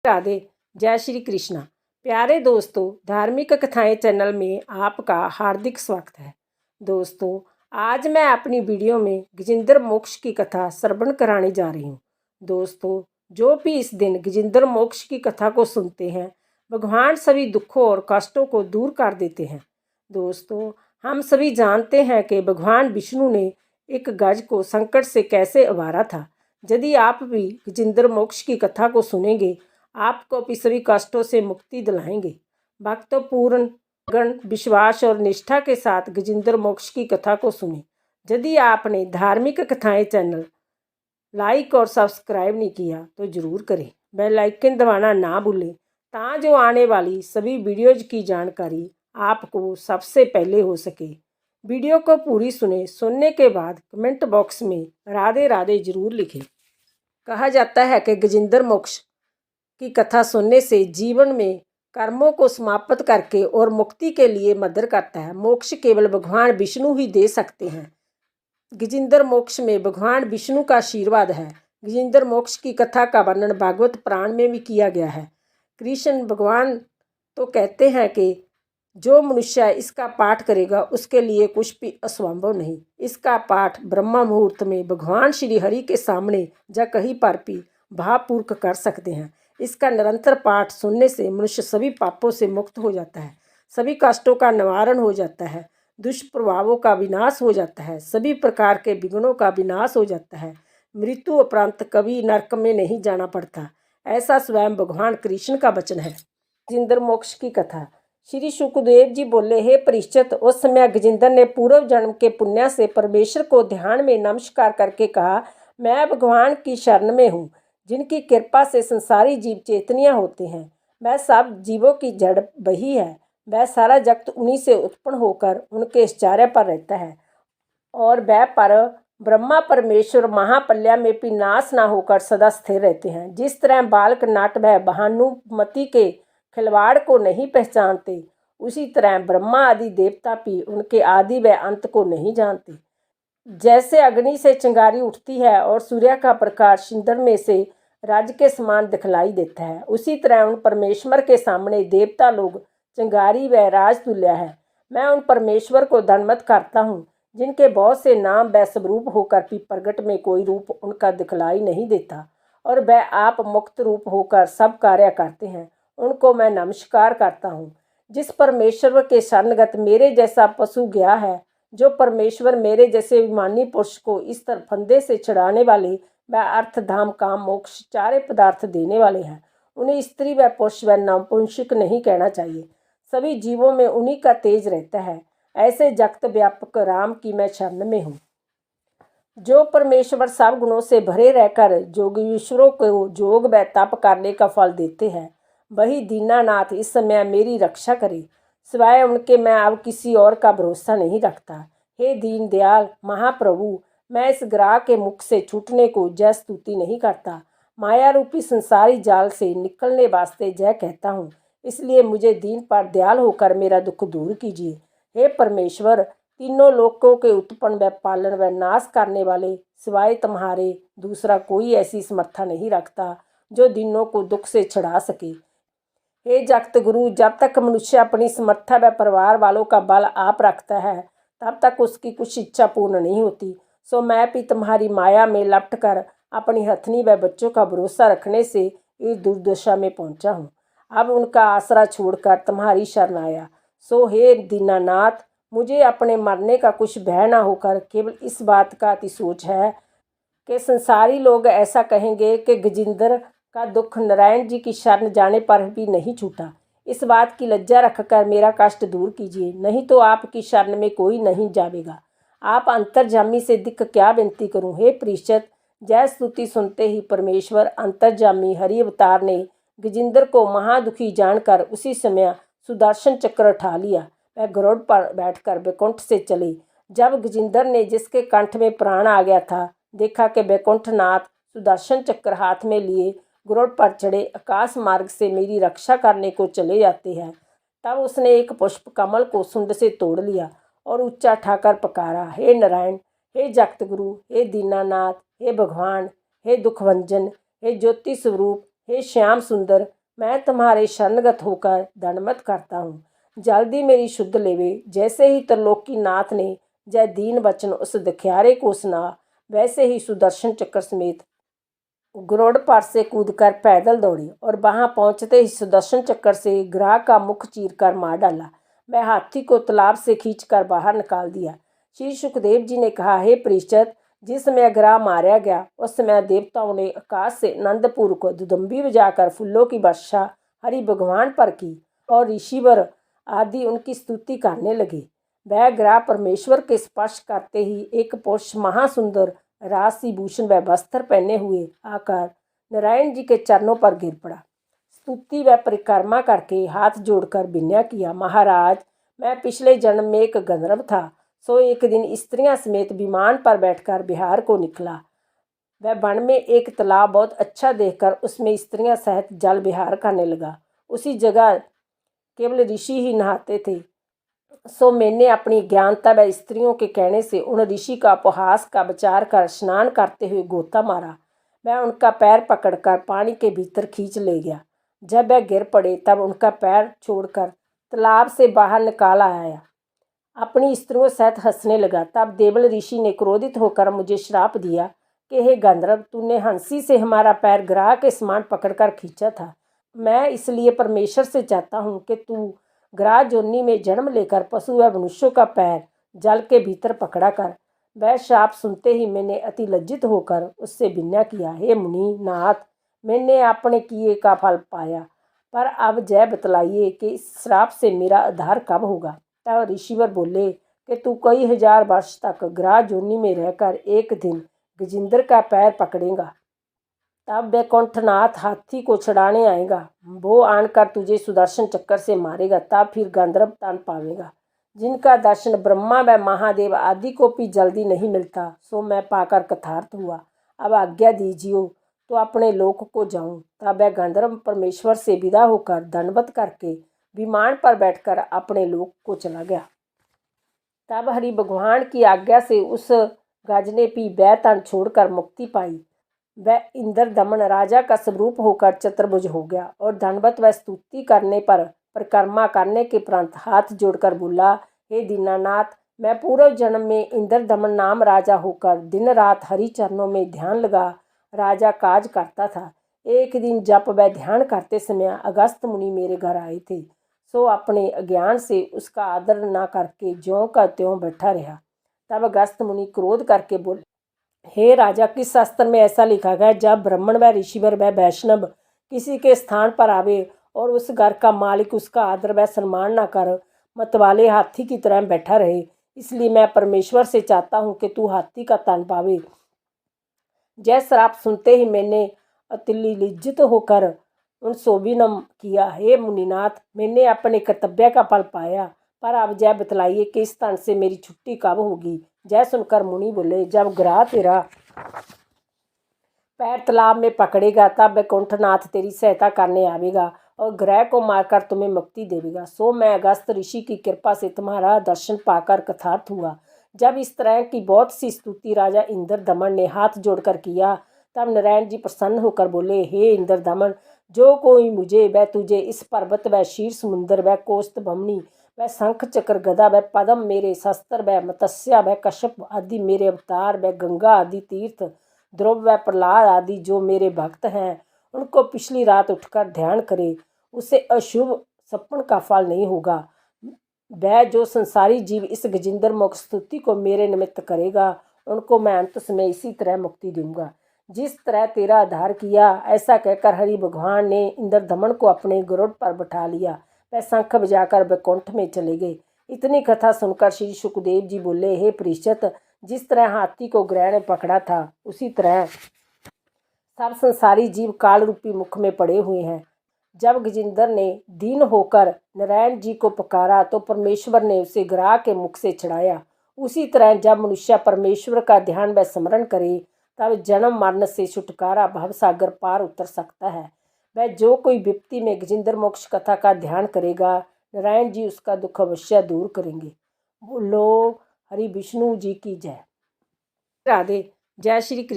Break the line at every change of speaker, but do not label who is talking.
राधे। जय श्री कृष्णा। प्यारे दोस्तों, धार्मिक कथाएं चैनल में आपका हार्दिक स्वागत है। दोस्तों, आज मैं अपनी वीडियो में गजेंद्र मोक्ष की कथा श्रवण कराने जा रही हूँ। दोस्तों, जो भी इस दिन गजेंद्र मोक्ष की कथा को सुनते हैं, भगवान सभी दुखों और कष्टों को दूर कर देते हैं। दोस्तों, हम सभी जानते हैं कि भगवान विष्णु ने एक गज को संकट से कैसे उबारा था। यदि आप भी गजेंद्र मोक्ष की कथा को सुनेंगे, आपको भी सभी कष्टों से मुक्ति दिलाएंगे। भक्तों, पूर्ण गण विश्वास और निष्ठा के साथ गजेंद्र मोक्ष की कथा को सुने। यदि आपने धार्मिक कथाएं चैनल लाइक और सब्सक्राइब नहीं किया तो ज़रूर करें। बेल आइकन दबाना ना भूलें, जो आने वाली सभी वीडियोज की जानकारी आपको सबसे पहले हो सके। वीडियो को पूरी सुने। सुनने के बाद कमेंट बॉक्स में राधे राधे ज़रूर लिखें। कहा जाता है कि गजेंद्र मोक्ष की कथा सुनने से जीवन में कर्मों को समाप्त करके और मुक्ति के लिए मदद करता है। मोक्ष केवल भगवान विष्णु ही दे सकते हैं। गजेंद्र मोक्ष में भगवान विष्णु का आशीर्वाद है। गजेंद्र मोक्ष की कथा का वर्णन भागवत पुराण में भी किया गया है। कृष्ण भगवान तो कहते हैं कि जो मनुष्य इसका पाठ करेगा उसके लिए कुछ भी असंभव नहीं। इसका पाठ ब्रह्मा मुहूर्त में भगवान श्री हरि के सामने या कहीं पर भी भावपूर्वक कर सकते हैं। इसका निरंतर पाठ सुनने से मनुष्य सभी पापों से मुक्त हो जाता है, सभी कष्टों का निवारण हो जाता है, दुष्प्रभावों का विनाश हो जाता है, सभी प्रकार के विघ्नों का विनाश हो जाता है। मृत्यु उपरांत कभी नरक में नहीं जाना पड़ता, ऐसा स्वयं भगवान कृष्ण का वचन है। गजेंद्र मोक्ष की कथा। श्री सुखदेव जी बोले, हे परीक्षित, उस समय गजेंद्र ने पूर्व जन्म के पुण्य से परमेश्वर को ध्यान में नमस्कार करके कहा, मैं भगवान की शरण में हूँ, जिनकी कृपा से संसारी जीव चेतनियाँ होते हैं। वह सब जीवों की जड़ वही है। वह सारा जगत उन्हीं से उत्पन्न होकर उनके आश्चर्य पर रहता है और वह पर ब्रह्मा परमेश्वर महाप्रलय में भी नाश ना होकर सदा स्थिर रहते हैं। जिस तरह बालक नाट व भानुमति के खिलवाड़ को नहीं पहचानते, उसी तरह ब्रह्मा आदि देवता भी उनके आदि व अंत को नहीं जानते। जैसे अग्नि से चिंगारी उठती है और सूर्य का प्रकाश इंद्र में से राज्य के समान दिखलाई देता है, उसी तरह उन परमेश्वर के सामने देवता लोग चिंगारी व राज तुल्य है। मैं उन परमेश्वर को धन्यवाद करता हूँ, जिनके बहुत से नाम व स्वरूप होकर भी प्रगट में कोई रूप उनका दिखलाई नहीं देता और वह आप मुक्त रूप होकर सब कार्य करते हैं। उनको मैं नमस्कार करता हूँ। जिस परमेश्वर के शरणगत मेरे जैसा पशु गया है, जो परमेश्वर मेरे जैसे विमानी पुरुष को इस तरह फंदे से छुड़ाने वाले व अर्थ धाम काम मोक्ष चारे पदार्थ देने वाले हैं, उन्हें स्त्री व पुरुष व नपुंसक नहीं कहना चाहिए। सभी जीवों में उन्हीं का तेज रहता है। ऐसे जगत व्यापक राम की मैं शरण में हूँ। जो परमेश्वर सब गुणों से भरे रहकर योगीश्वरों को योग व तप करने का फल देते हैं, वही दीनानाथ इस समय मेरी रक्षा करे। सिवाय उनके मैं अब किसी और का भरोसा नहीं रखता। हे दीन दयाल महाप्रभु, मैं इस ग्राह के मुख से छूटने को जय स्तुति नहीं करता, माया रूपी संसारी जाल से निकलने वास्ते जय कहता हूँ। इसलिए मुझे दीन पर दयाल होकर मेरा दुख दूर कीजिए। हे परमेश्वर, तीनों लोकों के उत्पन्न व पालन व नाश करने वाले, सिवाय तुम्हारे दूसरा कोई ऐसी समर्था नहीं रखता जो दिनों को दुख से छुड़ा सके। हे जगत गुरु, जब तक मनुष्य अपनी समर्था व परिवार वालों का बल आप रखता है, तब तक उसकी कुछ इच्छा पूर्ण नहीं होती। सो मैं भी तुम्हारी माया में लपट कर अपनी हथनी व बच्चों का भरोसा रखने से इस दुर्दशा में पहुंचा हूँ। अब उनका आसरा छोड़कर तुम्हारी शरण आया। सो हे दीनानाथ, मुझे अपने मरने का कुछ भय न होकर केवल इस बात का अति सोच है कि संसारी लोग ऐसा कहेंगे कि गजेंद्र का दुख नारायण जी की शरण जाने पर भी नहीं छूटा। इस बात की लज्जा रखकर मेरा कष्ट दूर कीजिए, नहीं तो आपकी शरण में कोई नहीं जावेगा। आप अंतर्जामी से दिख क्या विनती करूं। हे परीक्षित, जय स्तुति सुनते ही परमेश्वर अंतर्जामी हरि अवतार ने गजेंद्र को महादुखी जानकर उसी समय सुदर्शन चक्र उठा लिया। वह गरुड़ पर बैठकर वैकुंठ से चले। जब गजेंद्र ने, जिसके कंठ में प्राण आ गया था, देखा कि वैकुंठनाथ सुदर्शन चक्र हाथ में लिए गरुड़ पर चढ़े आकाश मार्ग से मेरी रक्षा करने को चले जाते हैं, तब उसने एक पुष्प कमल को सुंड से तोड़ लिया और ऊंचा ठाकर पकारा, हे नारायण, हे जगत गुरु, हे दीनानाथ, हे भगवान, हे दुखभंजन, हे ज्योति स्वरूप, हे श्याम सुंदर, मैं तुम्हारे शरणगत होकर दंडवत करता हूँ। जल्दी मेरी शुद्ध लेवे। जैसे ही त्रिलोकी नाथ ने जय दीन वचन उस दुखियारे को सुना, वैसे ही सुदर्शन चक्र समेत गरुड़ पर से कूदकर पैदल दौड़ी और वहां पहुंचते ही सुदर्शन चक्र से ग्राह का मुख चीर कर मार डाला। वह हाथी को तालाब से खींचकर बाहर निकाल दिया। श्री सुखदेव जी ने कहा, हे परीक्षित, जिस समय ग्राह मारा गया उस समय देवताओं ने आकाश से आनंदपूर्वक दुदुम्बी बजाकर फूलों की वर्षा हरि भगवान पर की और ऋषिवर आदि उनकी स्तुति करने लगे। वह ग्राह परमेश्वर के स्पर्श करते ही एक पुरुष महासुंदर राशि भूषण व वस्त्र पहने हुए आकर नारायण जी के चरणों पर गिर पड़ा। स्तुति व परिक्रमा करके हाथ जोड़कर विनय किया, महाराज, मैं पिछले जन्म में एक गंधर्व था, सो एक दिन स्त्रियां समेत विमान पर बैठकर बिहार को निकला। वह वन में एक तालाब बहुत अच्छा देखकर उसमें स्त्रियां सहित जल विहार करने लगा। उसी जगह केवल ऋषि ही नहाते थे, सो मैंने अपनी ज्ञानता व स्त्रियों के कहने से उन ऋषि का उपहास का विचार कर स्नान करते हुए गोता मारा। वह उनका पैर पकड़कर पानी के भीतर खींच ले गया। जब वह गिर पड़े तब उनका पैर छोड़कर तालाब से बाहर निकाल आया। अपनी स्त्रियों सहित हंसने लगा। तब देवल ऋषि ने क्रोधित होकर मुझे श्राप दिया कि हे गंधर्व, तूने हंसी से हमारा पैर ग्राह के समान पकड़कर खींचा था। मैं इसलिए परमेश्वर से चाहता हूँ कि तू ग्राह जोनि में जन्म लेकर पशु व मनुष्यों का पैर जल के भीतर पकड़ा कर। वह श्राप सुनते ही मैंने अति लज्जित होकर उससे विनय किया, हे मुनि नाथ, मैंने अपने किए का फल पाया, पर अब जय बतलाइए कि इस श्राप से मेरा उद्धार कब होगा। तब ऋषिवर बोले कि तू कई हजार वर्ष तक ग्राह जोनि में रहकर एक दिन गजेंद्र का पैर पकड़ेगा। तब वैकुंठनाथ हाथी को छुड़ाने आएगा। वो आनकर तुझे सुदर्शन चक्कर से मारेगा। तब फिर गंधर्व तन पावेगा, जिनका दर्शन ब्रह्मा व महादेव आदि को भी जल्दी नहीं मिलता। सो मैं पाकर कृतार्थ हुआ। अब आज्ञा दीजिए तो अपने लोक को जाऊं। तब वह गंधर्व परमेश्वर से विदा होकर दंडवत करके विमान पर बैठकर अपने लोक को चला गया। तब हरि भगवान की आज्ञा से उस गज ने भी वह तन छोड़कर मुक्ति पाई। वह इंद्र दमन राजा का स्वरूप होकर चतुर्भुज हो गया और दंडवत व स्तुति करने पर परिक्रमा करने के उपरांत हाथ जोड़कर बोला, हे दीनानाथ, मैं पूर्व जन्म में इंद्र दमन नाम राजा होकर दिन रात हरि चरणों में ध्यान लगा राजा काज करता था। एक दिन जप व ध्यान करते समय अगस्त मुनि मेरे घर आए थे। सो अपने अज्ञान से उसका आदर न करके ज्यों का त्यों बैठा रहा। तब अगस्त मुनि क्रोध करके बोले, हे राजा, किस शास्त्र में ऐसा लिखा गया, जब ब्राह्मण व ऋषिवर व वैष्णव किसी के स्थान पर आवे और उस घर का मालिक उसका आदर व सम्मान न कर मतवाले हाथी की तरह बैठा रहे। इसलिए मैं परमेश्वर से चाहता हूँ कि तू हाथी का तन पावे। जय श्राप सुनते ही मैंने अतिलिज्जित होकर उन सोबिनम किया, हे मुनिनाथ, मैंने अपने कर्तव्य का फल पाया, पर अब जय बतलाइए कि इस तन से मेरी छुट्टी कब होगी। जय सुनकर मुनि बोले, जब ग्राह तेरा पैर तालाब में पकड़ेगा तब वैकुंठनाथ तेरी सहायता करने आवेगा और ग्रह को मारकर तुम्हें मुक्ति देवेगा। सो मैं अगस्त ऋषि की कृपा से तुम्हारा दर्शन पाकर कृतार्थ हुआ। जब इस तरह की बहुत सी स्तुति राजा इंद्र दमन ने हाथ जोड़कर किया, तब नारायण जी प्रसन्न होकर बोले, हे इंद्र दमन, जो कोई मुझे व तुझे इस पर्वत व शीर समुद्र व कोस्त भमनी व शंख चक्र गदा व पद्म मेरे शस्त्र व मत्स्य व कश्यप आदि मेरे अवतार व गंगा आदि तीर्थ ध्रुव व प्रहलाद आदि जो मेरे भक्त हैं, उनको पिछली रात उठकर ध्यान करे, उसे अशुभ सपन का फल नहीं होगा। वह जो संसारी जीव इस गजेंद्र मुख स्तुति को मेरे निमित्त करेगा, उनको मैं अंत समय इसी तरह मुक्ति दूंगा। जिस तरह तेरा आधार किया, ऐसा कहकर हरि भगवान ने इंद्र दमन को अपने गरुड़ पर बैठा लिया। वह शंख बजाकर वैकुंठ में चले गए। इतनी कथा सुनकर श्री सुखदेव जी बोले, हे परीक्षित, जिस तरह हाथी को ग्रह ने पकड़ा था, उसी तरह सब संसारी जीव काल रूपी मुख में पड़े हुए हैं। जब गजेंद्र ने दीन होकर नारायण जी को पुकारा तो परमेश्वर ने उसे ग्राह के मुख से छुड़ाया। उसी तरह जब मनुष्य परमेश्वर का ध्यान व स्मरण करे, तब जन्म मरण से छुटकारा भव सागर पार उतर सकता है। वह जो कोई विपत्ति में गजेंद्र मोक्ष कथा का ध्यान करेगा, नारायण जी उसका दुख अवश्य दूर करेंगे। बोलो हरि विष्णु जी की जय। राधे। जय श्री कृष्ण।